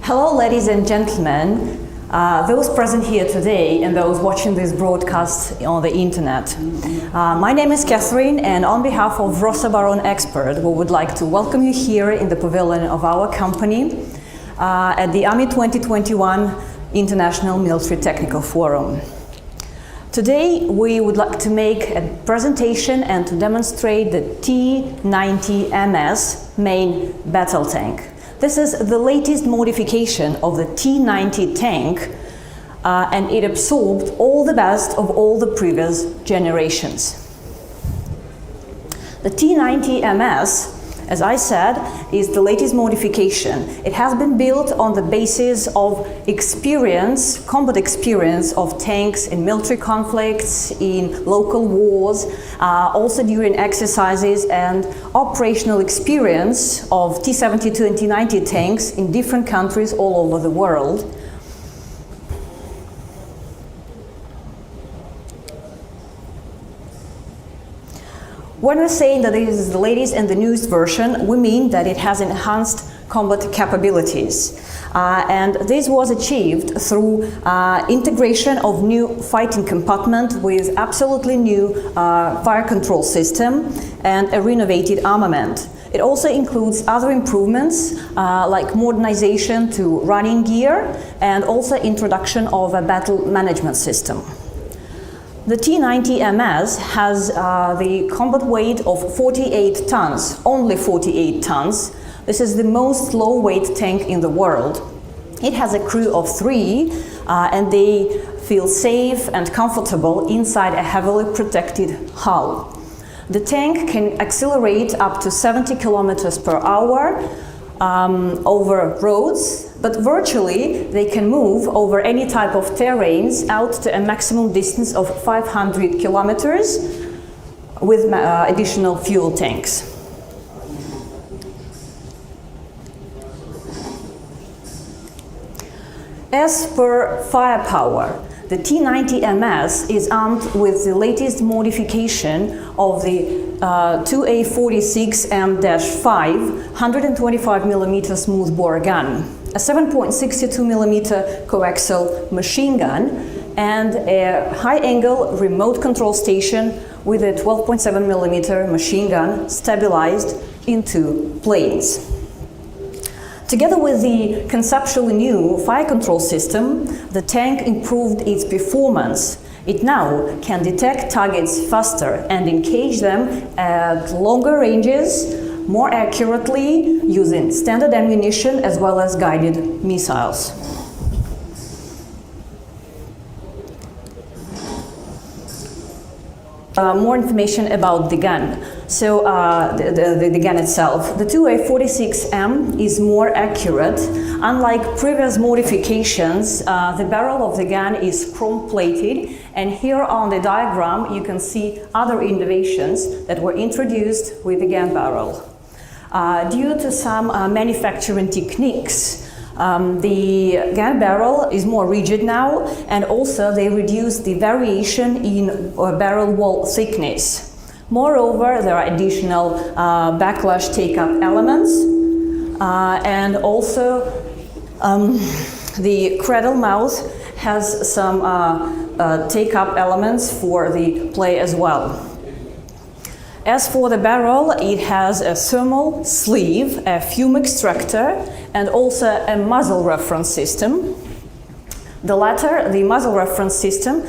Hello, ladies and gentlemen, those present here today and those watching this broadcast on the internet. My name is Catherine, and on behalf of Rosoboronexport, we would like to welcome you here in the pavilion of our company at the Army 2021 International Military Technical Forum. Today, we would like to make a presentation and to demonstrate the T-90MS main battle tank. This is the latest modification of the T-90 tank, and it absorbed all the best of all the previous generations. The T-90MS, as I said, is the latest modification. It has been built on the basis of experience, combat experience of tanks in military conflicts, in local wars, also during exercises, and operational experience of T-72 and T-90 tanks in different countries all over the world. When we're saying that this is the latest and the newest version, we mean that it has enhanced combat capabilities. And this was achieved through integration of new fighting compartment with absolutely new fire control system and a renovated armament. It also includes other improvements like modernization to running gear and also introduction of a battle management system. The T-90MS has the combat weight of 48 tons, only 48 tons. This is the most low-weight tank in the world. It has a crew of 3, and they feel safe and comfortable inside a heavily protected hull. The tank can accelerate up to 70 kilometers per hour over roads, but virtually they can move over any type of terrains out to a maximum distance of 500 kilometers with additional fuel tanks. As per firepower, the T-90MS is armed with the latest modification of the 2A46M-5 125mm smoothbore gun, a 7.62mm coaxial machine gun, and a high-angle remote control station with a 12.7mm machine gun stabilized into planes. Together with the conceptually new fire control system, the tank improved its performance. It now can detect targets faster and engage them at longer ranges, more accurately, using standard ammunition as well as guided missiles. More information about the gun. So the gun itself. The 2A46M is more accurate. Unlike previous modifications, the barrel of the gun is chrome-plated, and here on the diagram you can see other innovations that were introduced with the gun barrel. Due to some manufacturing techniques, the gun barrel is more rigid now, and also they reduced the variation in barrel wall thickness. Moreover, there are additional backlash take-up elements, and also the cradle mouth has some take-up elements for the play as well. As for the barrel, it has a thermal sleeve, a fume extractor, and also a muzzle reference system. The latter, the muzzle reference system,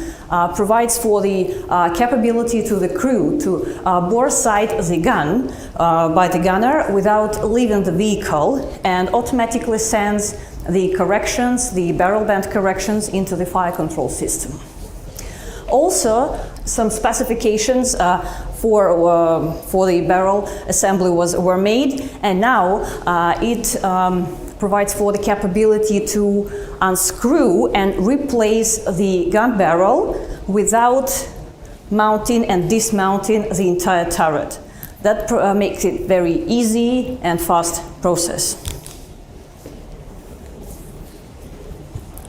provides for the capability to the crew to bore sight the gun by the gunner without leaving the vehicle, and automatically sends the corrections, the barrel bend corrections, into the fire control system. Also, some specifications for the barrel assembly were made, and now it provides for the capability to unscrew and replace the gun barrel without mounting and dismounting the entire turret. That makes it very easy and fast process.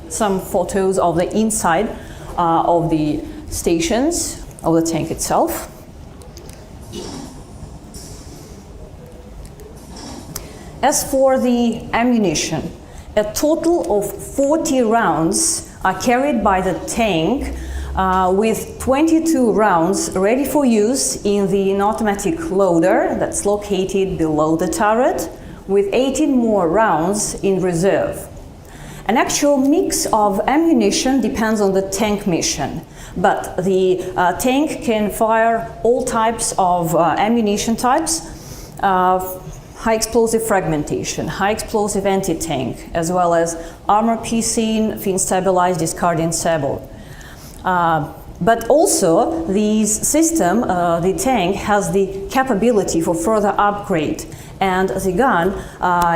Some photos of the inside of the stations of the tank itself. As for the ammunition, a total of 40 rounds are carried by the tank, with 22 rounds ready for use in the automatic loader that's located below the turret, with 18 more rounds in reserve. An actual mix of ammunition depends on the tank mission, but the tank can fire all types of ammunition types, high explosive fragmentation, high explosive anti-tank, as well as armor-piercing, fin-stabilized discarding sabot. But also, this system, the tank, has the capability for further upgrade, and the gun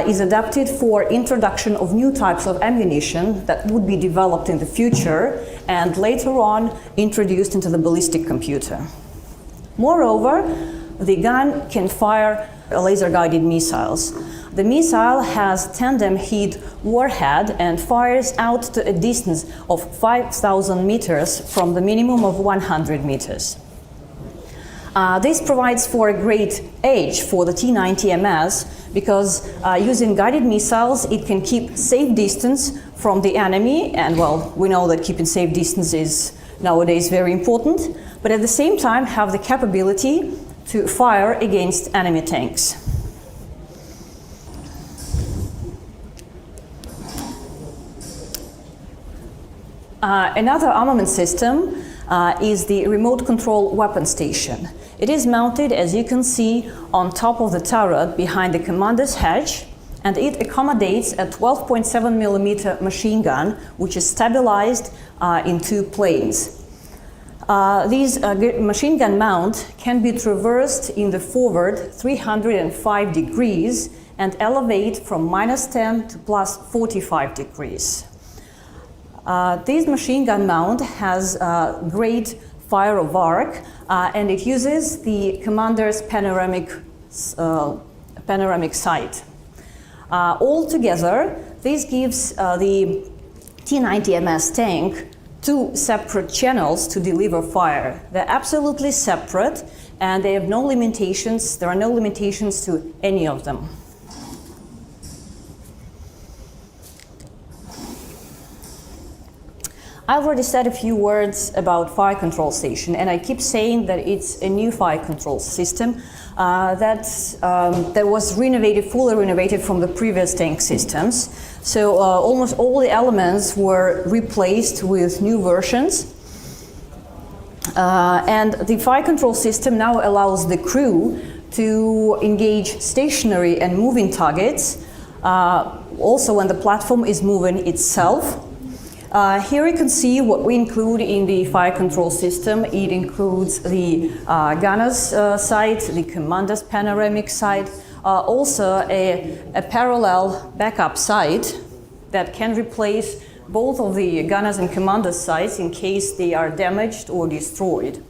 is adapted for introduction of new types of ammunition that would be developed in the future and later on introduced into the ballistic computer. Moreover, the gun can fire laser-guided missiles. The missile has tandem heat warhead and fires out to a distance of 5,000 meters from the minimum of 100 meters. This provides for a great edge for the T-90MS because using guided missiles, it can keep safe distance from the enemy, and well, we know that keeping safe distance is nowadays very important, but at the same time have the capability to fire against enemy tanks. Another armament system is the remote control weapon station. It is mounted, as you can see, on top of the turret behind the commander's hatch, and it accommodates a 12.7mm machine gun, which is stabilized in two planes. This machine gun mount can be traversed in the forward 305 degrees and elevate from -10 to +45 degrees. This machine gun mount has great fire of arc, and it uses the commander's panoramic sight. Altogether, this gives the T-90MS tank two separate channels to deliver fire. They're absolutely separate, and they have no limitations. There are no limitations to any of them. I've already said a few words about fire control station, and I keep saying that it's a new fire control system that was fully renovated from the previous tank systems. So almost all the elements were replaced with new versions. And the fire control system now allows the crew to engage stationary and moving targets, also when the platform is moving itself. Here you can see what we include in the fire control system. It includes the gunner's sight, the commander's panoramic sight, also a parallel backup sight that can replace both of the gunner's and commander's sights in case they are damaged or destroyed.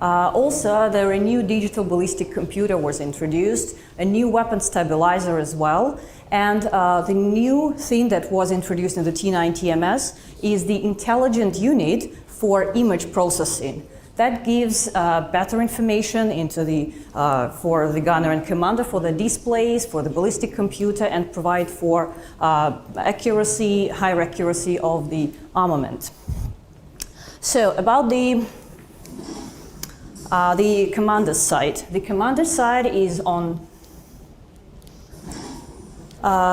Also, a new digital ballistic computer was introduced, a new weapon stabilizer as well, and the new thing that was introduced in the T-90MS is the intelligent unit for image processing. That gives better information into for the gunner and commander, for the displays, for the ballistic computer, and provide for higher accuracy of the armament. So about the commander's side. The commander's side is on.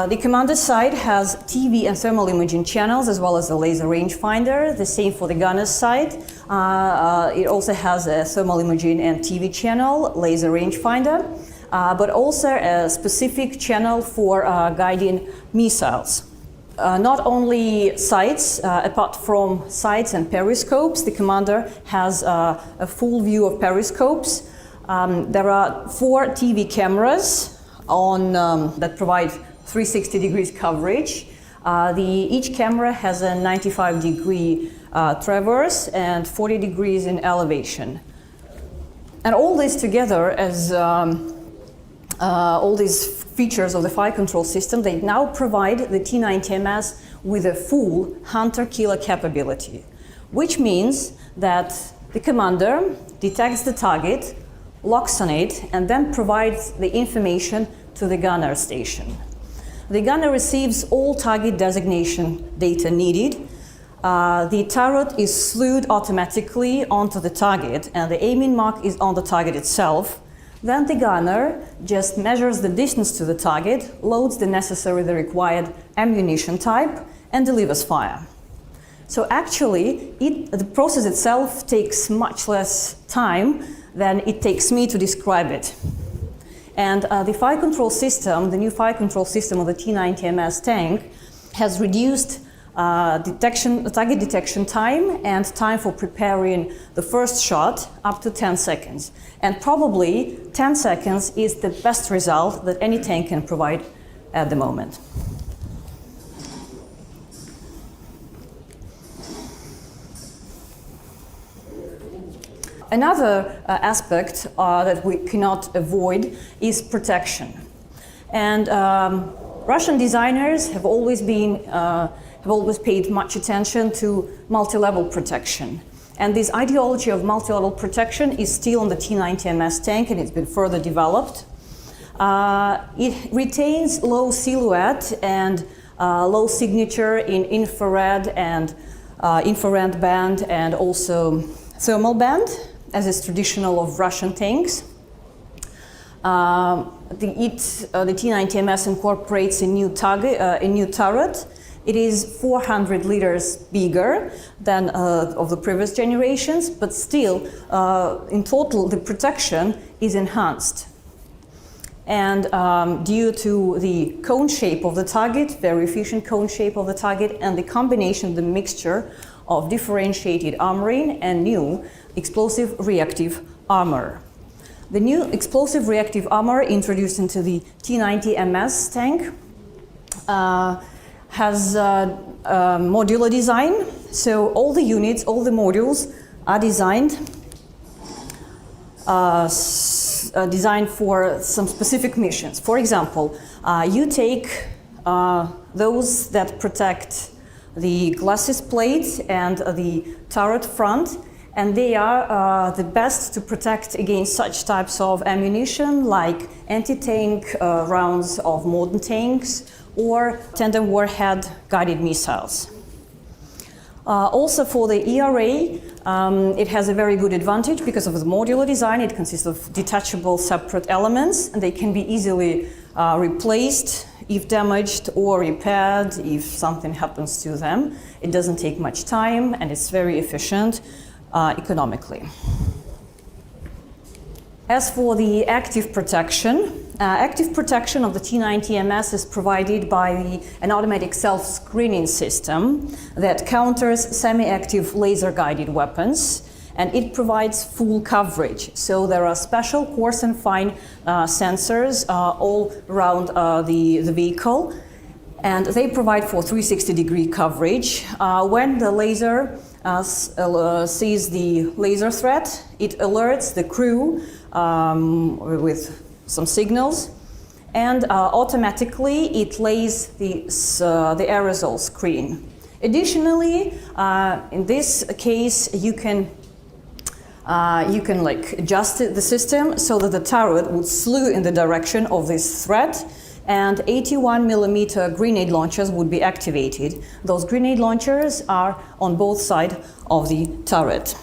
The commander's side has TV and thermal imaging channels as well as a laser rangefinder. The same for the gunner's side. It also has a thermal imaging and TV channel, laser rangefinder, but also a specific channel for guiding missiles. Not only sights, apart from sights and periscopes, the commander has a full view of periscopes. There are 4 TV cameras that provide 360 degrees coverage. Each camera has a 95-degree traverse and 40 degrees in elevation. And all this together, as all these features of the fire control system, they now provide the T-90MS with a full hunter-killer capability, which means that the commander detects the target, locks on it, and then provides the information to the gunner station. the gunner receives all target designation data needed. The turret is slewed automatically onto the target, and the aiming mark is on the target itself. Then the gunner just measures the distance to the target, loads the required ammunition type, and delivers fire. So actually, the process itself takes much less time than it takes me to describe it. And the fire control system, the new fire control system of the T-90MS tank, has reduced target detection time and time for preparing the first shot up to 10 seconds. And probably 10 seconds is the best result that any tank can provide at the moment. Another aspect that we cannot avoid is protection. And Russian designers have always paid much attention to multi-level protection. And this ideology of multi-level protection is still on the T-90MS tank, and it's been further developed. It retains low silhouette and low signature in infrared and infrared band, and also thermal band, as is traditional of Russian tanks. The T-90MS incorporates a new turret. It is 400 liters bigger than of the previous generations, but still, in total, the protection is enhanced. And due to the cone shape of the target, very efficient cone shape of the target, and the combination, the mixture of differentiated armoring and new explosive reactive armor. The new explosive reactive armor introduced into the T-90MS tank has modular design. So all the units, all the modules are designed for some specific missions. For example, you take those that protect the glacis plate and the turret front, and they are the best to protect against such types of ammunition like anti-tank rounds of modern tanks or tandem warhead guided missiles. Also for the ERA, it has a very good advantage because of the modular design. It consists of detachable separate elements, and they can be easily replaced if damaged or repaired if something happens to them. It doesn't take much time, and it's very efficient economically. As for the active protection of the T-90MS is provided by an automatic self-screening system that counters semi-active laser-guided weapons, and it provides full coverage. So there are special coarse and fine sensors all around the vehicle, and they provide for 360-degree coverage. When the laser sees the laser threat, it alerts the crew with some signals, and automatically it lays the aerosol screen. Additionally, in this case, you can like adjust the system so that the turret would slew in the direction of this threat, and 81mm grenade launchers would be activated. Those grenade launchers are on both sides of the turret.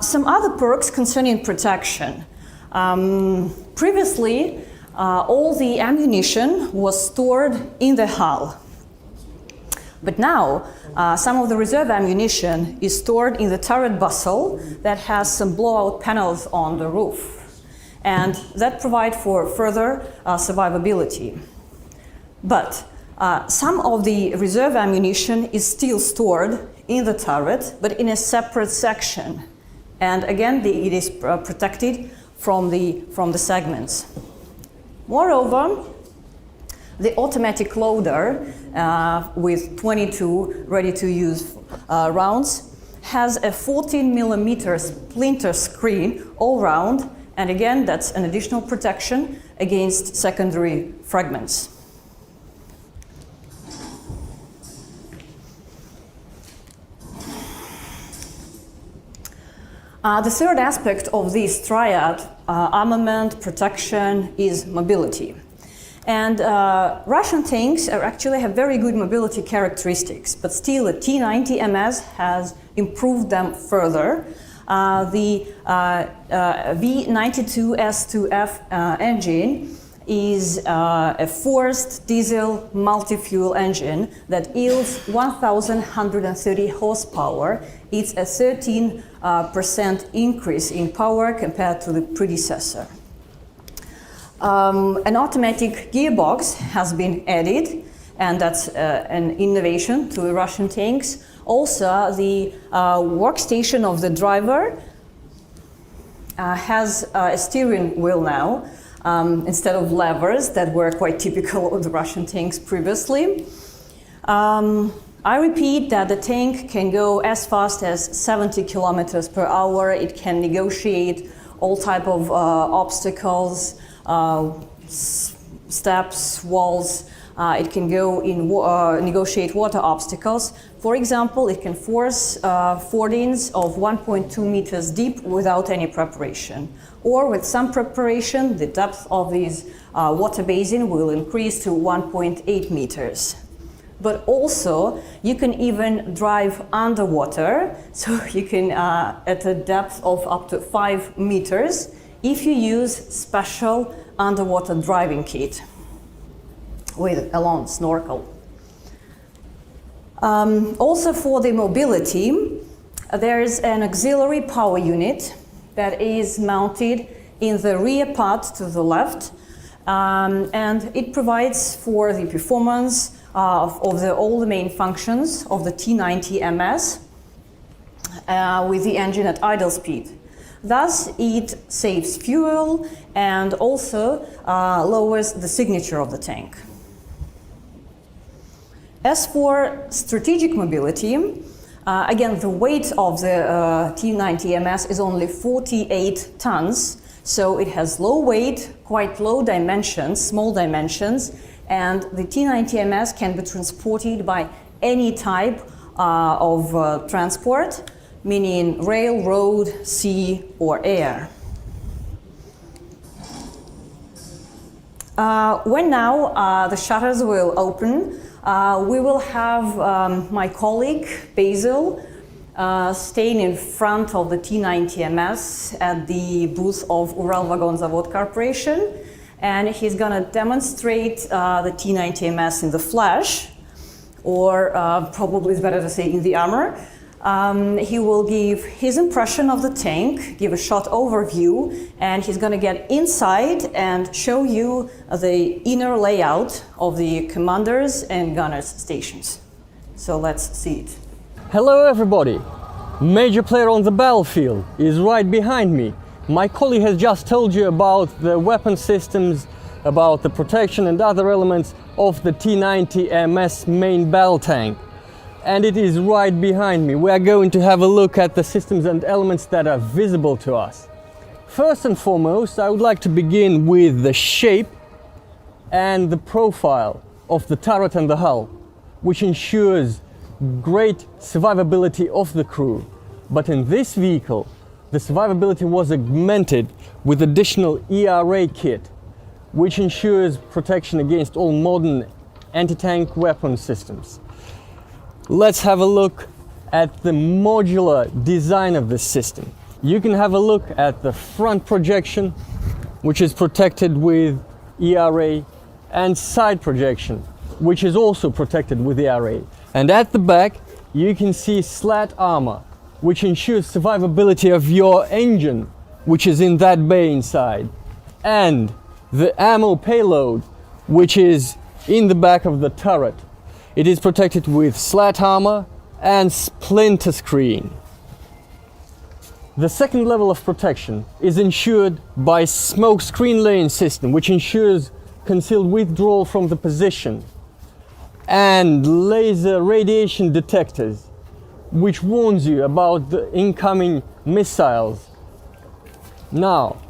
Some other perks concerning protection. Previously, all the ammunition was stored in the hull. But now, some of the reserve ammunition is stored in the turret bustle that has some blowout panels on the roof, and that provide for further survivability. But some of the reserve ammunition is still stored in the turret, but in a separate section. And again, it is protected from the segments. Moreover, the automatic loader with 22 ready-to-use rounds has a 14mm splinter screen all round, and again, that's an additional protection against secondary fragments. The third aspect of this triad, armament, protection, is mobility. And Russian tanks actually have very good mobility characteristics, but still the T-90MS has improved them further. The V92S2F engine is a forced diesel multi-fuel engine that yields 1,130 horsepower. It's a 13% increase in power compared to the predecessor. An automatic gearbox has been added, and that's an innovation to the Russian tanks. Also, the workstation of the driver has a steering wheel now, instead of levers that were quite typical of the Russian tanks previously. I repeat that the tank can go as fast as 70 kilometers per hour. It can negotiate all type of obstacles, steps, walls. It can go in negotiate water obstacles. For example, it can force fordings of 1.2 meters deep without any preparation. Or with some preparation, the depth of these water basin will increase to 1.8 meters. But also, you can even drive underwater, so you can at a depth of up to 5 meters if you use special underwater driving kit with a long snorkel. Also for the mobility, there is an auxiliary power unit that is mounted in the rear part to the left, and it provides for the performance of all the main functions of the T-90MS with the engine at idle speed. Thus, it saves fuel and also lowers the signature of the tank. As for strategic mobility, again, the weight of the T-90MS is only 48 tons, so it has low weight, quite low dimensions, small dimensions, and the T-90MS can be transported by any type of transport, meaning rail, road, sea, or air. When now the shutters will open, we will have my colleague Basil staying in front of the T-90MS at the booth of Uralvagonzavod Corporation, and he's going to demonstrate the T-90MS in the flesh, or probably it's better to say in the armor. He will give his impression of the tank, give a short overview, and he's going to get inside and show you the inner layout of the commanders and gunners stations. So let's see it. Hello everybody! Major player on the battlefield is right behind me. My colleague has just told you about the weapon systems, about the protection and other elements of the T-90MS main battle tank. And it is right behind me. We are going to have a look at the systems and elements that are visible to us. First and foremost, I would like to begin with the shape and the profile of the turret and the hull, which ensures great survivability of the crew. But in this vehicle, the survivability was augmented with additional ERA kit, which ensures protection against all modern anti-tank weapon systems. Let's have a look at the modular design of this system. You can have a look at the front projection, which is protected with ERA, and side projection, which is also protected with ERA. And at the back, you can see slat armor, which ensures survivability of your engine, which is in that bay inside, and the ammo payload, which is in the back of the turret. It is protected with slat armor and splinter screen. The second level of protection is ensured by smoke screen lane system, which ensures concealed withdrawal from the position, and laser radiation detectors, which warns you about the incoming missiles. Now,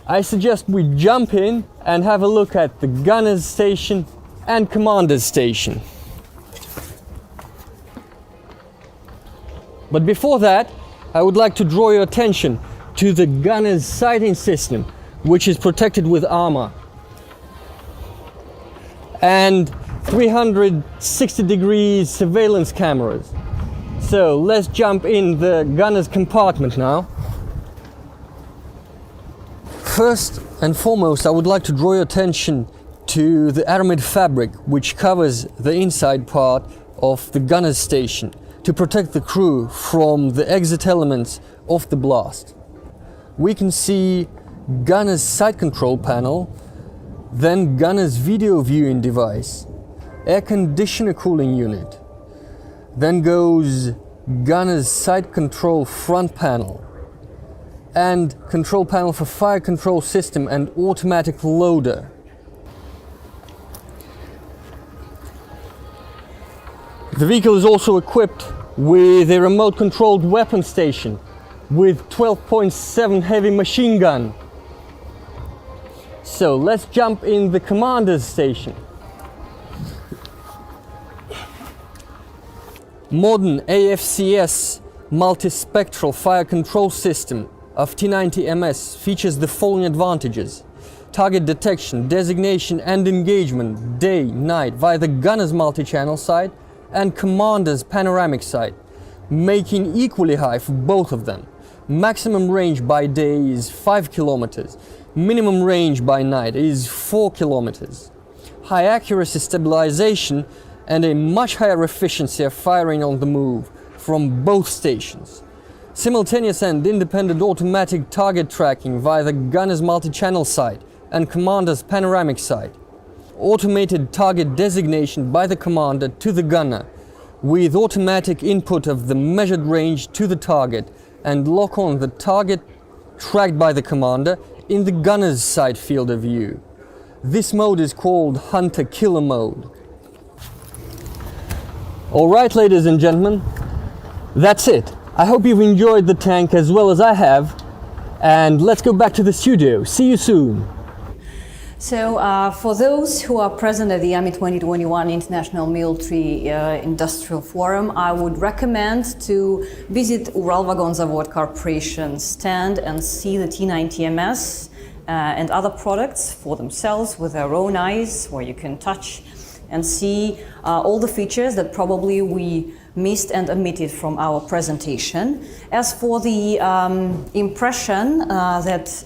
I suggest we jump in and have a look at the gunner's station and commander's station. But before that, I would like to draw your attention to the gunner's sighting system, which is protected with armor. and 360 degrees surveillance cameras. So let's jump in the gunner's compartment now. First and foremost, I would like to draw your attention to the aramid fabric which covers the inside part of the gunner's station to protect the crew from the exit elements of the blast. We can see gunner's side control panel, then gunner's video viewing device, air conditioner cooling unit, then goes gunner's side control front panel, and control panel for fire control system and automatic loader. The vehicle is also equipped with a remote controlled weapon station with 12.7 heavy machine gun. So let's jump in the commander's station. Modern AFCS multispectral fire control system of T-90MS features the following advantages: target detection, designation and engagement day, night via the gunner's multi-channel sight and commander's panoramic sight, making equally high for both of them. Maximum range by day is 5 kilometers, minimum range by night is 4 kilometers. High accuracy stabilization and a much higher efficiency of firing on the move from both stations. Simultaneous and independent automatic target tracking via the gunner's multi-channel sight and commander's panoramic sight. Automated target designation by the commander to the gunner with automatic input of the measured range to the target and lock on the target tracked by the commander in the gunner's side field of view. This mode is called Hunter-Killer mode. Alright, ladies and gentlemen, that's it. I hope you've enjoyed the tank as well as I have, and let's go back to the studio. See you soon. So for those who are present at the Army 2021 International Military Industrial Forum, I would recommend to visit Uralvagonzavod Corporation stand and see the T-90MS and other products for themselves with their own eyes, where you can touch and see all the features that probably we missed and omitted from our presentation. As for the impression that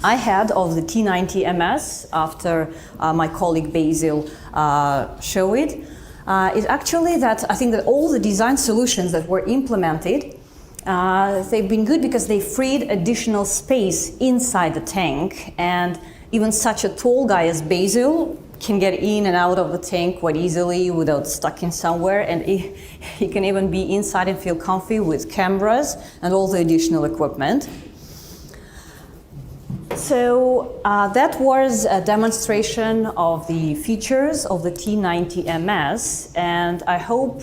I had of the T-90MS after my colleague Basil showed it, is actually that I think that all the design solutions that were implemented, they've been good because they freed additional space inside the tank, and even such a tall guy as Basil can get in and out of the tank quite easily without stuck in somewhere, and he can even be inside and feel comfy with cameras and all the additional equipment. So that was a demonstration of the features of the T-90MS, and I hope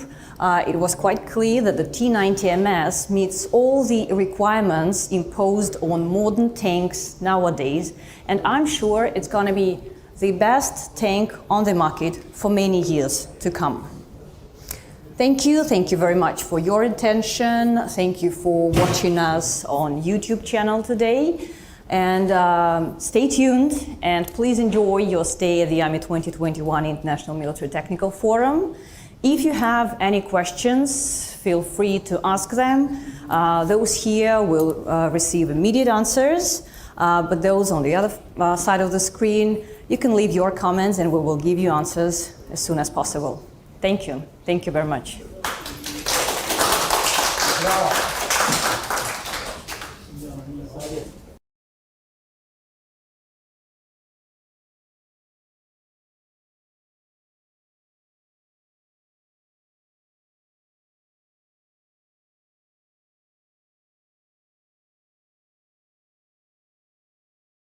it was quite clear that the T-90MS meets all the requirements imposed on modern tanks nowadays, and I'm sure it's going to be the best tank on the market for many years to come. Thank you very much for your attention. Thank you for watching us on YouTube channel today. And stay tuned, and please enjoy your stay at the Army 2021 International Military Technical Forum. If you have any questions, feel free to ask them. Those here will receive immediate answers, but those on the other side of the screen, you can leave your comments and we will give you answers as soon as possible. Thank you. Thank you very much.